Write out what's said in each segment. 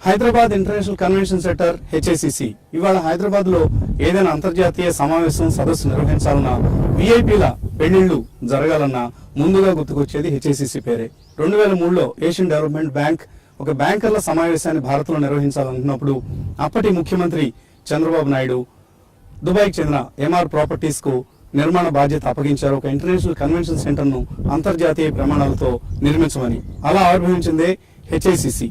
Hyderabad international convention centre HICC ఇవాళ హైదరాబాద్ లో ఏదైనా అంతర్జాతీయ సమావేశం సదస్సు నిర్వహించాలన్నా విఐపీల పెళ్లిళ్లు జరగాలన్నా ముందుగా గుర్తుకొచ్చేది HICC పేరే. 2003లో ఏషియన్ డెవలప్మెంట్ బ్యాంక్ ఒక బ్యాంకర్ల సమావేశాన్ని భారత్ లో నిర్వహించాలనుకున్నప్పుడు అప్పటి ముఖ్యమంత్రి చంద్రబాబు నాయుడు దుబాయ్కి చెందిన MR ప్రాపర్టీస్ కు నిర్మాణ బాధ్యత అప్పగించారు. ఒక ఇంటర్నేషనల్ కన్వెన్షన్ సెంటర్ ను అంతర్జాతీయ ప్రమాణాలతో నిర్మించమని. అలా ఆవిర్భవించిందే HICC.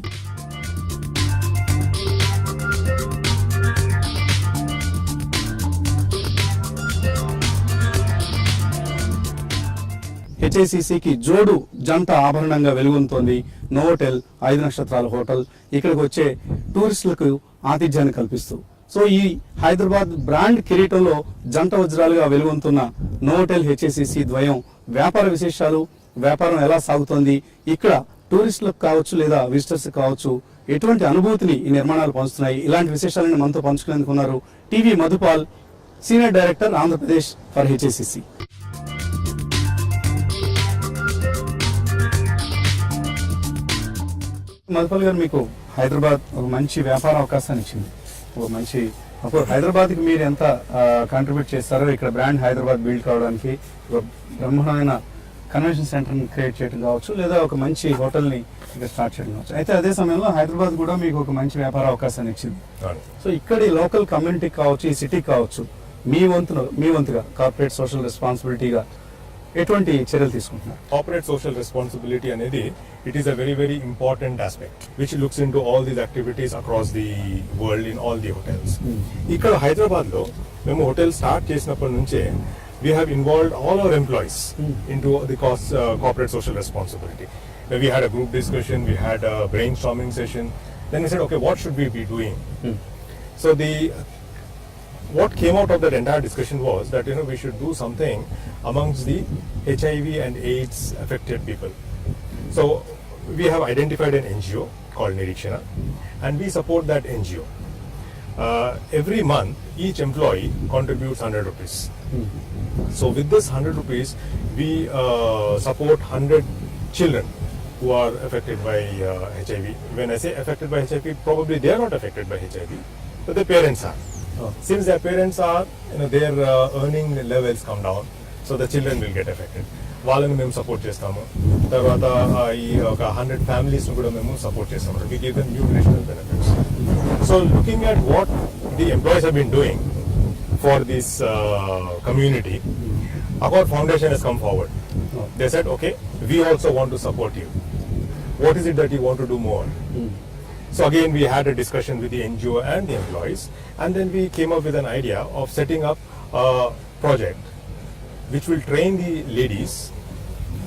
HICCకి జోడు జంట ఆభరణంగా వెలుగొందుతోంది నోవోటెల్ 5 నక్షత్రాల హోటల్. ఇక్కడికి వచ్చే టూరిస్టులకు ఆతిథ్యాన్ని కల్పిస్తూ సో ఈ హైదరాబాద్ బ్రాండ్ కిరీటంలో జంట వజ్రాలుగా వెలుగొందుతున్న నోవోటెల్ HICC ద్వయం వ్యాపార విశేషాలు, వ్యాపారం ఎలా సాగుతోంది, ఇక్కడ టూరిస్టులకు కావచ్చు లేదా విజిటర్స్ కావచ్చు ఎటువంటి అనుభూతిని ఈ నిర్మాణాలు పంచుతున్నాయి, ఇలాంటి విశేషాలను మనతో పంచుకునేందుకు ఉన్నారు TV Madhupal, senior director Andhra Pradesh for HICC. Madhupal garu, మీకు హైదరాబాద్ ఒక మంచి వ్యాపార అవకాశాన్ని ఇచ్చింది. ఒక మంచి హైదరాబాద్కి మీరు ఎంత కాంట్రిబ్యూట్ చేస్తారో ఇక్కడ బ్రాండ్ హైదరాబాద్ బిల్డ్ కావడానికి ఒక బ్రహ్మాండమైన కన్వెన్షన్ సెంటర్ని క్రియేట్ చేయడం కావచ్చు లేదా ఒక మంచి హోటల్ని ఇక్కడ స్టార్ట్ చేయడం కావచ్చు. అయితే అదే సమయంలో హైదరాబాద్ కూడా మీకు ఒక మంచి వ్యాపార అవకాశాన్ని ఇచ్చింది. సో ఇక్కడ ఈ లోకల్ కమ్యూనిటీకి కావచ్చు, ఈ సిటీకి కావచ్చు, మీ వంతుగా కార్పొరేట్ సోషల్ రెస్పాన్సిబిలిటీగా ఎటువంటి చర్యలు తీసుకుంటున్నారు? కార్పొరేట్ సోషల్ రెస్పాన్సిబిలిటీ అనేది it is a very very important aspect which looks into all these activities across the world in all the hotels. ఇక్కడ హైదరాబాద్ లో మేము హోటల్ స్టార్ట్ చేసినప్పటి నుంచే we have involved all our employees into the corporate social responsibility. We had a group discussion, we had a brainstorming session, then we said okay, what should we be doing? So what came out of that entire discussion was that we should do something amongst the HIV and AIDS affected people. So we have identified an NGO called Nirikshana and we support that NGO. Every month each employee contributes 100 rupees. So with this 100 rupees we support 100 children who are affected by HIV. When I say affected by HIV, probably they are not affected by HIV, but their parents are. Since their parents are, their earning levels come down, so the children will get affected. వాళ్ళని మేము support చేస్తాము. తర్వాత ఈ ఒక 100 families కూడా మేము support చేస్తాము. We give them nutritional benefits. So looking at what the employees have been doing for this community, Accor Foundation has come forward. They said, okay, we also want to support you. What is it that you want to do more? So again we had a discussion with the NGO and the employees, and then we came up with an idea of setting up a project which will train the ladies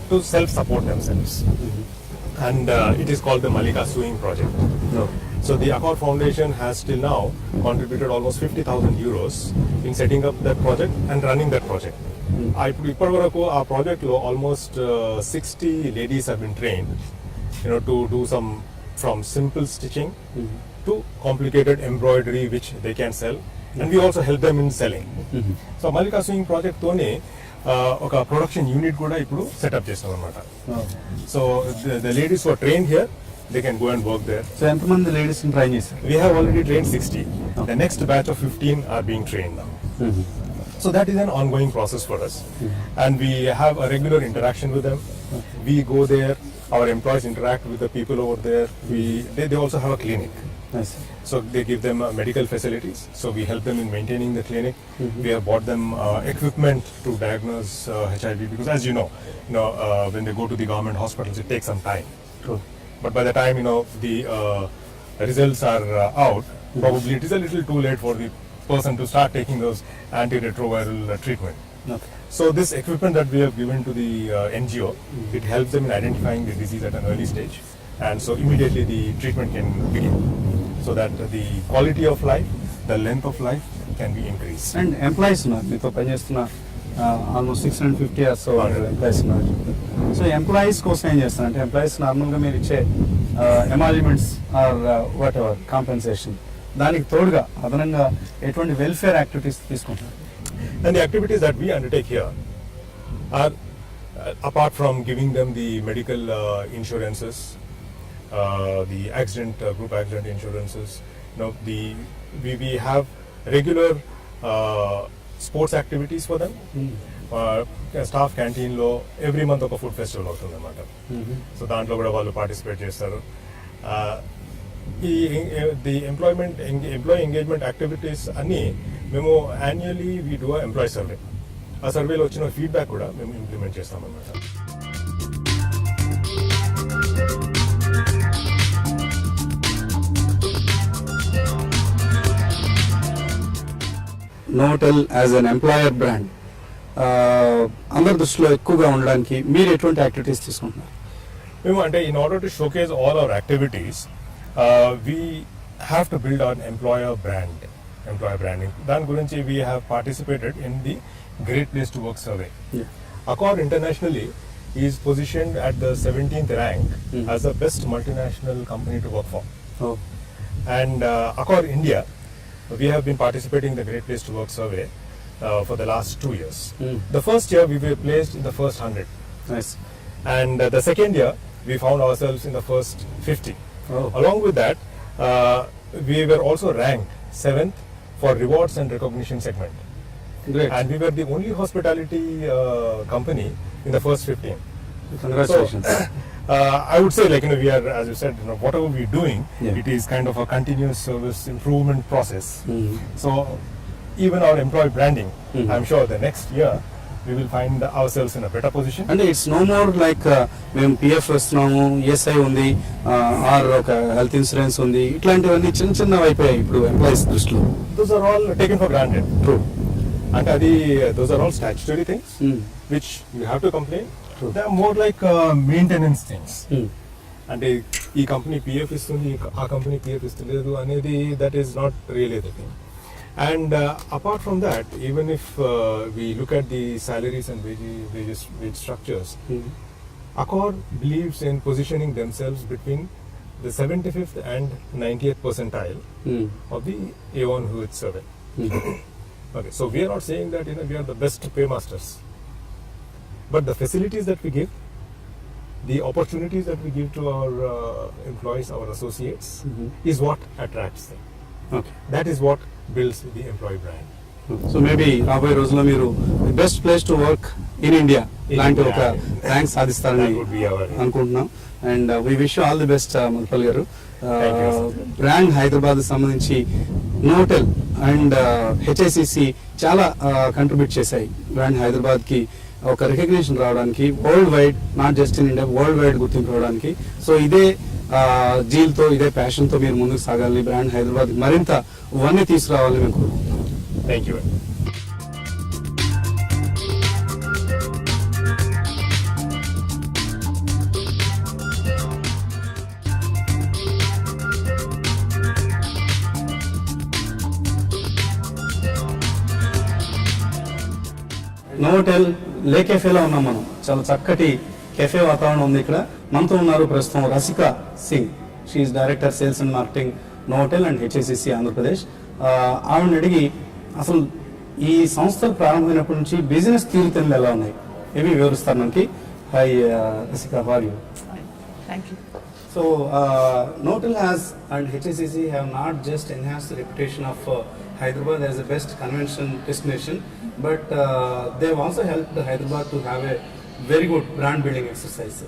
to self-support themselves. And it is called the Malika Sewing Project. So the Accor Foundation has till now contributed almost 50,000 euros in setting up that project and running that project. ఇప్పటి వరకు ఆ project లో almost 60 ladies have been trained, to do some from simple stitching to complicated embroidery which they can sell, and we also help them in selling. So Malika Sewing Project తోనే ఒక production unit కూడా ఇప్పుడు setup చేస్తాం అన్నమాట. So the ladies who are trained here, they can go and work there. So ఎంతమంది ladies train చేశారు? We have already trained 60. The next batch of 15 are being trained now. So that is an ongoing process for us, and we have a regular interaction with them. We go there, our employees interact with the people over there. They also have a clinic. Nice. So they give them medical facilities. So we help them in maintaining the clinic. We have bought them equipment to diagnose HIV, because as you know, when they go to the government hospitals, it takes some time. True. But by the time the results are out, probably it is a little too late for the person to start taking those antiretroviral treatment. Okay. So this equipment that we have given to the NGO, it helps them in identifying the disease at an early stage, and so immediately the treatment can begin, so that the quality of life, the length of life can be increased. And employees ఉన్నారు మీతో పనిచేస్తున్న almost 650 years employees ఉన్నారు. So employees కోసం ఏం చేస్తారు అంటే employees నార్మల్గా మీరు ఇచ్చే emoluments are what ever compensation, దానికి తోడుగా అదనంగా ఎటువంటి వెల్ఫేర్ యాక్టివిటీస్ తీసుకుంటున్నారు? And the activities that we undertake here are, apart from giving them the medical insurances, the accident, group accident insurances. We have regular sports activities for them. Staff క్యాంటీన్లో every month ఒక food festival అవుతుంది అనమాట. So దాంట్లో కూడా వాళ్ళు participate చేస్తారు. The employee engagement activities అన్నీ మేము annually we do employee survey. ఆ సర్వేలో వచ్చిన ఫీడ్బ్యాక్ కూడా మేము ఇంప్లిమెంట్ చేస్తామన్నమాట. నోటెల్ యాజ్ అన్ ఎంప్లాయర్ బ్రాండ్ అందరి దృష్టిలో ఎక్కువగా ఉండడానికి మీరు ఎటువంటి యాక్టివిటీస్ తీసుకుంటున్నారు? మేము అంటే in order to showcase all our activities we have to build our employer branding. దాని గురించి we have participated in the great place to work survey. Accor internationally is positioned at the 17th rank as the best multinational company to work for. And Accor India, we have been participating in the Great Place to Work survey for the last 2 years. The first year we were placed in the first 100. Nice. And the second year we found ourselves in the first 50. Along with that, we were also ranked 7th for rewards and recognition segment. Great. And we were the only hospitality company in the first 15. Congratulations. So, I would say, like, we are, as you said, whatever we're doing, Yeah. it is kind of a continuous service improvement process. So even our employee branding, I'm sure the next year we will find ourselves in a better position. అంటే it's no more like మేము PF వస్తున్నాము, ESI ఉంది, are ఒక health insurance ఉంది, ఇట్లాంటివన్నీ చిన్న చిన్నవి అయిపోయాయి ఇప్పుడు ఎంప్లాయీస్ దృష్టిలో. Those are all taken for granted. True. And those are all statutory things which you have to complain. They are more like maintenance things. అంటే ఈ కంపెనీ పిఎఫ్ ఇస్తుంది, ఆ కంపెనీ పిఎఫ్ ఇస్తలేదు అనేది that is not really the thing. And apart from that, even if we look at the salaries and wage structures, Accor believes in positioning themselves between the 75th and 90th percentile of the A1 Hewitt survey. Okay, so we are not saying that we are the best paymasters, but the facilities that we give, the opportunities that we give to our employees, our associates, is what attracts them. Okay. That is what builds the employee brand. So maybe రాబోయే రోజుల్లో మీరు best place to work in India లాంటి ఒక rank సాధిస్తారని That would be our aim. అనుకుంటున్నాం. And we wish all the best Madhupal garu. Thank you, sir. Brand Hyderabad సంబంధించి Novotel and HICC చాలా contribute చేశాయి బ్రాండ్ హైదరాబాద్ కి ఒక రికగ్నిషన్ రావడానికి, world wide, not just in India, world wide గుర్తింపు రావడానికి. సో ఇదే జీల్తో, ఇదే ప్యాషన్తో మీరు ముందుకు సాగాలి, బ్రాండ్ హైదరాబాద్ మరింత వన్నీ తీసుకురావాలని మేము కోరుకుంటున్నాం. Thank you. నోటెల్ లే కెఫేలో ఉన్నాం మనం. చాలా చక్కటి కెఫే వాతావరణం ఉంది ఇక్కడ. మనతో ఉన్నారు ప్రస్తుతం Rasika Singh. She is director sales and marketing Novotel and HICC Andhra Pradesh. ఆవిడని అడిగి అసలు ఈ సంస్థలు ప్రారంభమైనప్పటి నుంచి బిజినెస్ తీరుతెన్నులు ఎలా ఉన్నాయి ఇవి వివరిస్తారు మనకి. Hi Rasika, how are you? Thank you. So, Notel has and HSCC have not just enhanced the reputation of Hyderabad as the best convention destination, but they've also helped Hyderabad to have a very good brand building exercise.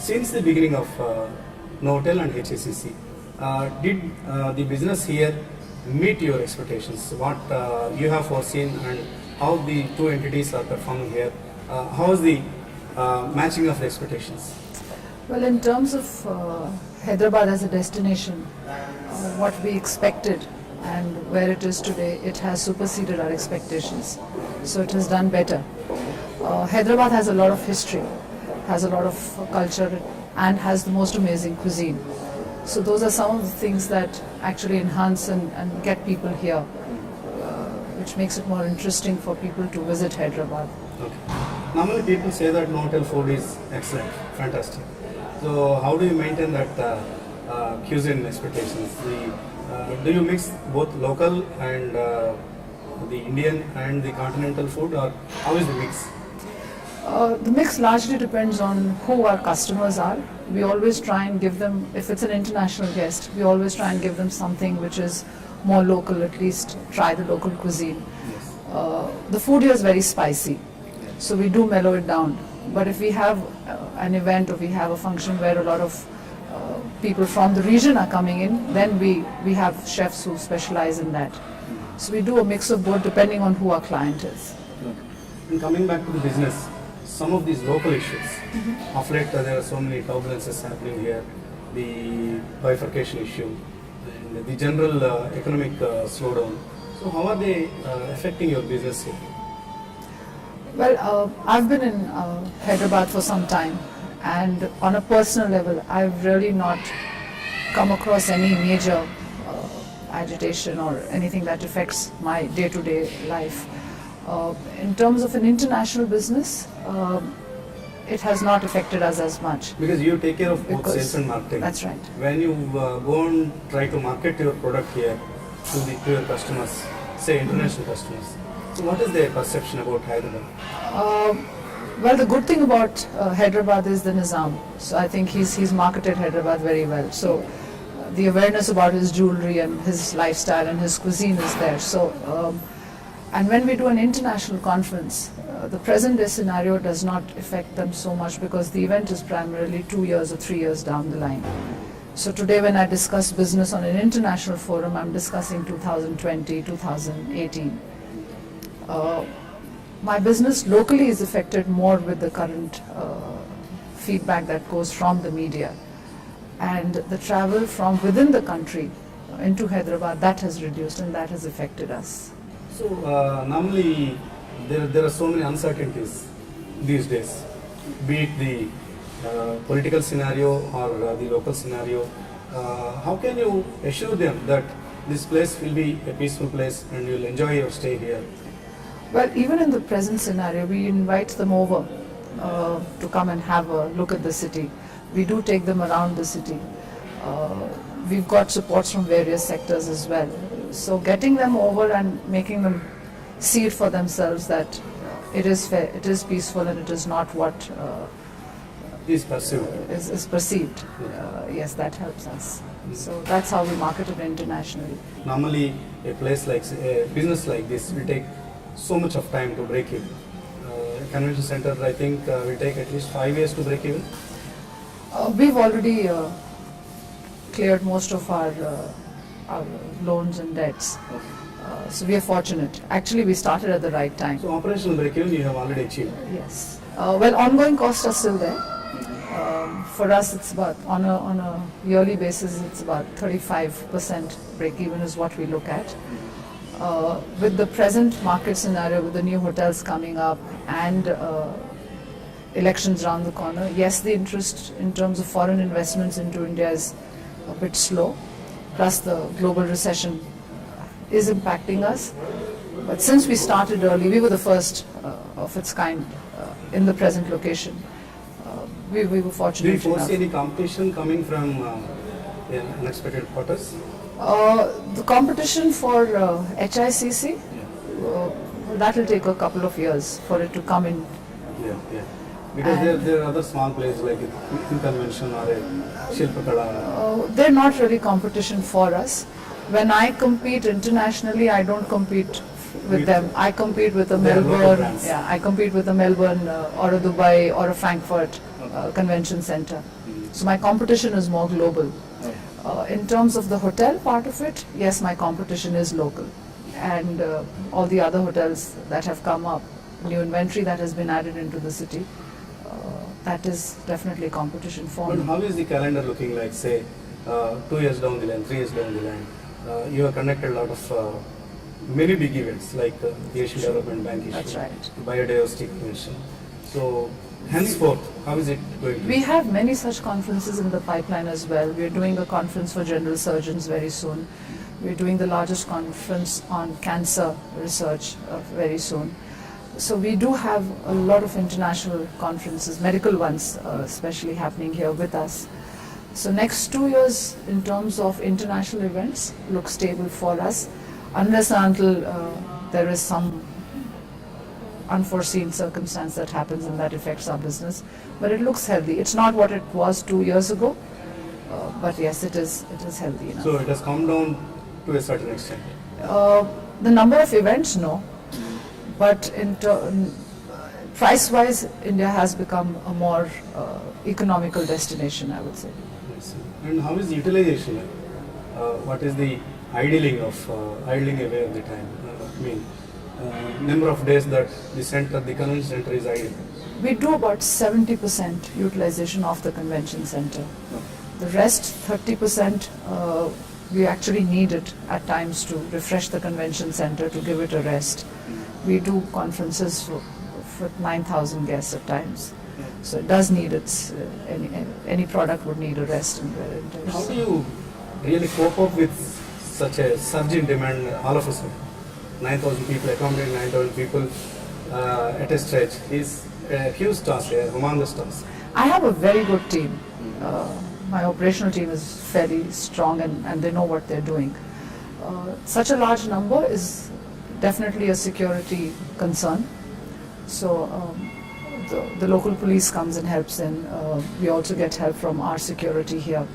Since the beginning of Notel and HSCC, did the business here meet your expectations? What you have foreseen and how the two entities are performing here? How is the matching of the expectations? Well, in terms of Hyderabad as a destination, what we expected and where it is today, it has superseded our expectations. So it has done better. Hyderabad has a lot of history, has a lot of culture, and has the most amazing cuisine. So those are some of the things that actually enhance and get people here, which makes it more interesting for people to visit Hyderabad. Okay. Normally people say that Notel food is excellent, fantastic. So how do you maintain that cuisine expectations? Do you mix both local and the Indian and the continental food, or how is the mix? The mix largely depends on who our customers are. We always try and give them, if it's an international guest, we always try and give them something which is more local, at least try the local cuisine. The food here is very spicy, so we do mellow it down. But if we have an event or we have a function where a lot of people from the region are coming in, then we have chefs who specialize in that. So we do a mix of both depending on who our client is. And coming back to the business, some of these local issues, of late there are so many turbulences happening here, the bifurcation issue, and the general economic slowdown. So how are they affecting your business here? Well, I've been in Hyderabad for some time, and on a personal level, I've really not come across any major agitation or anything that affects my day-to-day life. In terms of an international business, it has not affected us as much. Because you take care of both Because- sales and marketing. That's right. When you go and try to market your product here to your customers, say international customers, so what is their perception about Hyderabad? Well, the good thing about Hyderabad is the Nizam. So I think he's marketed Hyderabad very well. So the awareness about his jewelry and his lifestyle and his cuisine is there. So and when we do an international conference, the present day scenario does not affect them so much because the event is primarily 2 years or 3 years down the line. So today when I discuss business on an international forum, I'm discussing 2020, 2018. My business locally is affected more with the current feedback that goes from the media. And the travel from within the country into Hyderabad, that has reduced and that has affected us. So normally there are so many uncertainties these days, be it the political scenario or the local scenario. How can you assure them that this place will be a peaceful place and you'll enjoy your stay here? Well, even in the present scenario, we invite them over to come and have a look at the city. We do take them around the city. We've got supports from various sectors as well. So getting them over and making them see it for themselves that it is fair, it is peaceful, and it is not what Is perceived. is perceived. Yes, that helps us. So that's how we market it internationally. Normally a place like a business like this will take so much of time to break even. A convention center, I think, will take at least 5 years to break even. We've already cleared most of our loans and debts. So we are fortunate. Actually, we started at the right time. So operational break even you have already achieved. Yes. Well, ongoing costs are still there. For us, it's about on a yearly basis, it's about 35% break even is what we look at. With the present market scenario, with the new hotels coming up and elections around the corner, yes, the interest in terms of foreign investments into India is a bit slow. Plus, the global recession is impacting us. But since we started early, we were the first of its kind in the present location. We were Do fortunate you foresee enough. any competition coming from unexpected quarters? The competition for HICC, that will take a couple of years for it to come in. Yeah, yeah. Because there are other small places like in convention or a Shilpakala. They're not really competition for us. When I compete internationally, I don't compete with them. I compete with a They are local Melbourne, brands. yeah, I compete with a Melbourne or a Dubai or a Frankfurt convention center. So my competition is more global. In terms of the hotel part of it, yes, my competition is local. And all the other hotels that have come up, new inventory that has been added into the city, that is definitely competition for But me. how is the calendar looking like, say, 2 years down the line, 3 years down the line? You have conducted a lot of many big events like the Asian Development Bank issue, That's right. Biodiversity Commission. So, henceforth, how is it going to We have many such conferences in the pipeline as well. We are doing a conference for general surgeons very soon. We are doing the largest conference on cancer research very soon. So we do have a lot of international conferences, medical ones especially happening here with us. So next 2 years in terms of international events look stable for us unless and until there is some unforeseen circumstance that happens and that affects our business. But it looks healthy. It's not what it was 2 years ago, but yes, it is healthy enough. So it has come down to a certain extent. The number of events, no. But price-wise, India has become a more economical destination, I would say. Yes. And how is utilization? What is the idling away of the time? Number of days that the convention center is idle. We do about 70% utilization of the convention center. The rest, 30%, we actually need it at times to refresh the convention center, to give it a rest. We do conferences for 9,000 guests at times. So it does need any product would need a rest and wear and tear. How do you really cope up with such a surge in demand all of a sudden? 9,000 people, accommodate 9,000 people at a stretch is a huge task, a humongous task. I have a very good team. My operational team is fairly strong and they know what they're doing. Such a large number is definitely a security concern. So the local police comes and helps in. We also get help from our security here.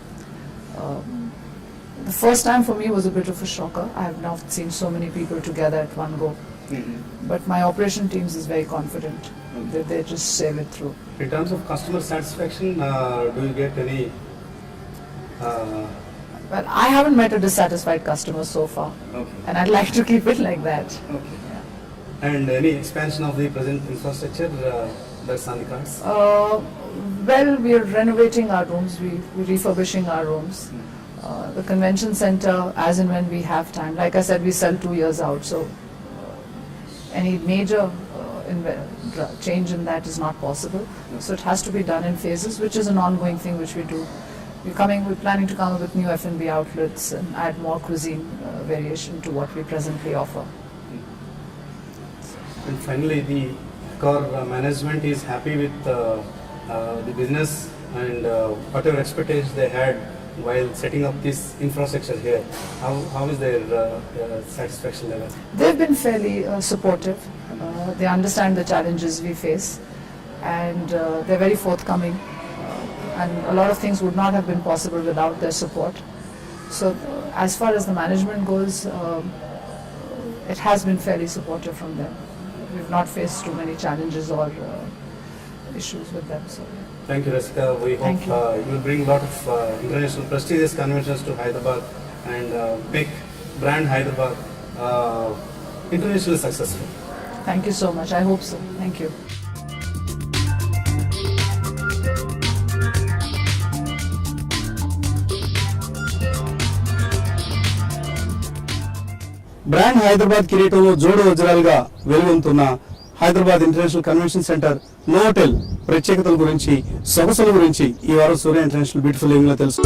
The first time for me was a bit of a shocker. I have now seen so many people together at one go. But my operation teams is very confident. They just save it through. In terms of customer satisfaction, do you get any? Well, I haven't met a dissatisfied customer so far. Okay. And I'd like to keep it like that. Okay. And any expansion of the present infrastructure that's on the cards? Well, we are renovating our rooms, we're refurbishing our rooms. The convention center, as and when we have time, like I said, we sell 2 years out, so any major change in that is not possible. So it has to be done in phases, which is an ongoing thing which we do. We're planning to come up with new F&B outlets and add more cuisine variation to what we presently offer. And finally, the core management is happy with the business and whatever expectations they had while setting up this infrastructure here. How is their satisfaction level? They've been fairly supportive. They understand the challenges we face and they're very forthcoming. And a lot of things would not have been possible without their support. So as far as the management goes, it has been fairly supportive from them. We've not faced too many challenges or issues with them. So. Thank you, Rasika. We Thank hope you will bring a lot of international prestigious conventions to Hyderabad and make brand Hyderabad internationally successful. Thank you so much. I hope so. Thank you. Brand Hyderabad కిరీటంలో జోడు వజ్రాలుగా వెలుగొందుతున్న Hyderabad international convention centre Novotel ప్రత్యేకతల గురించి, సొగసుల గురించి ఈ వారం సూర్య ఇంటర్నేషనల్ బ్యూటిఫుల్ లివింగ్ లో తెలుసు.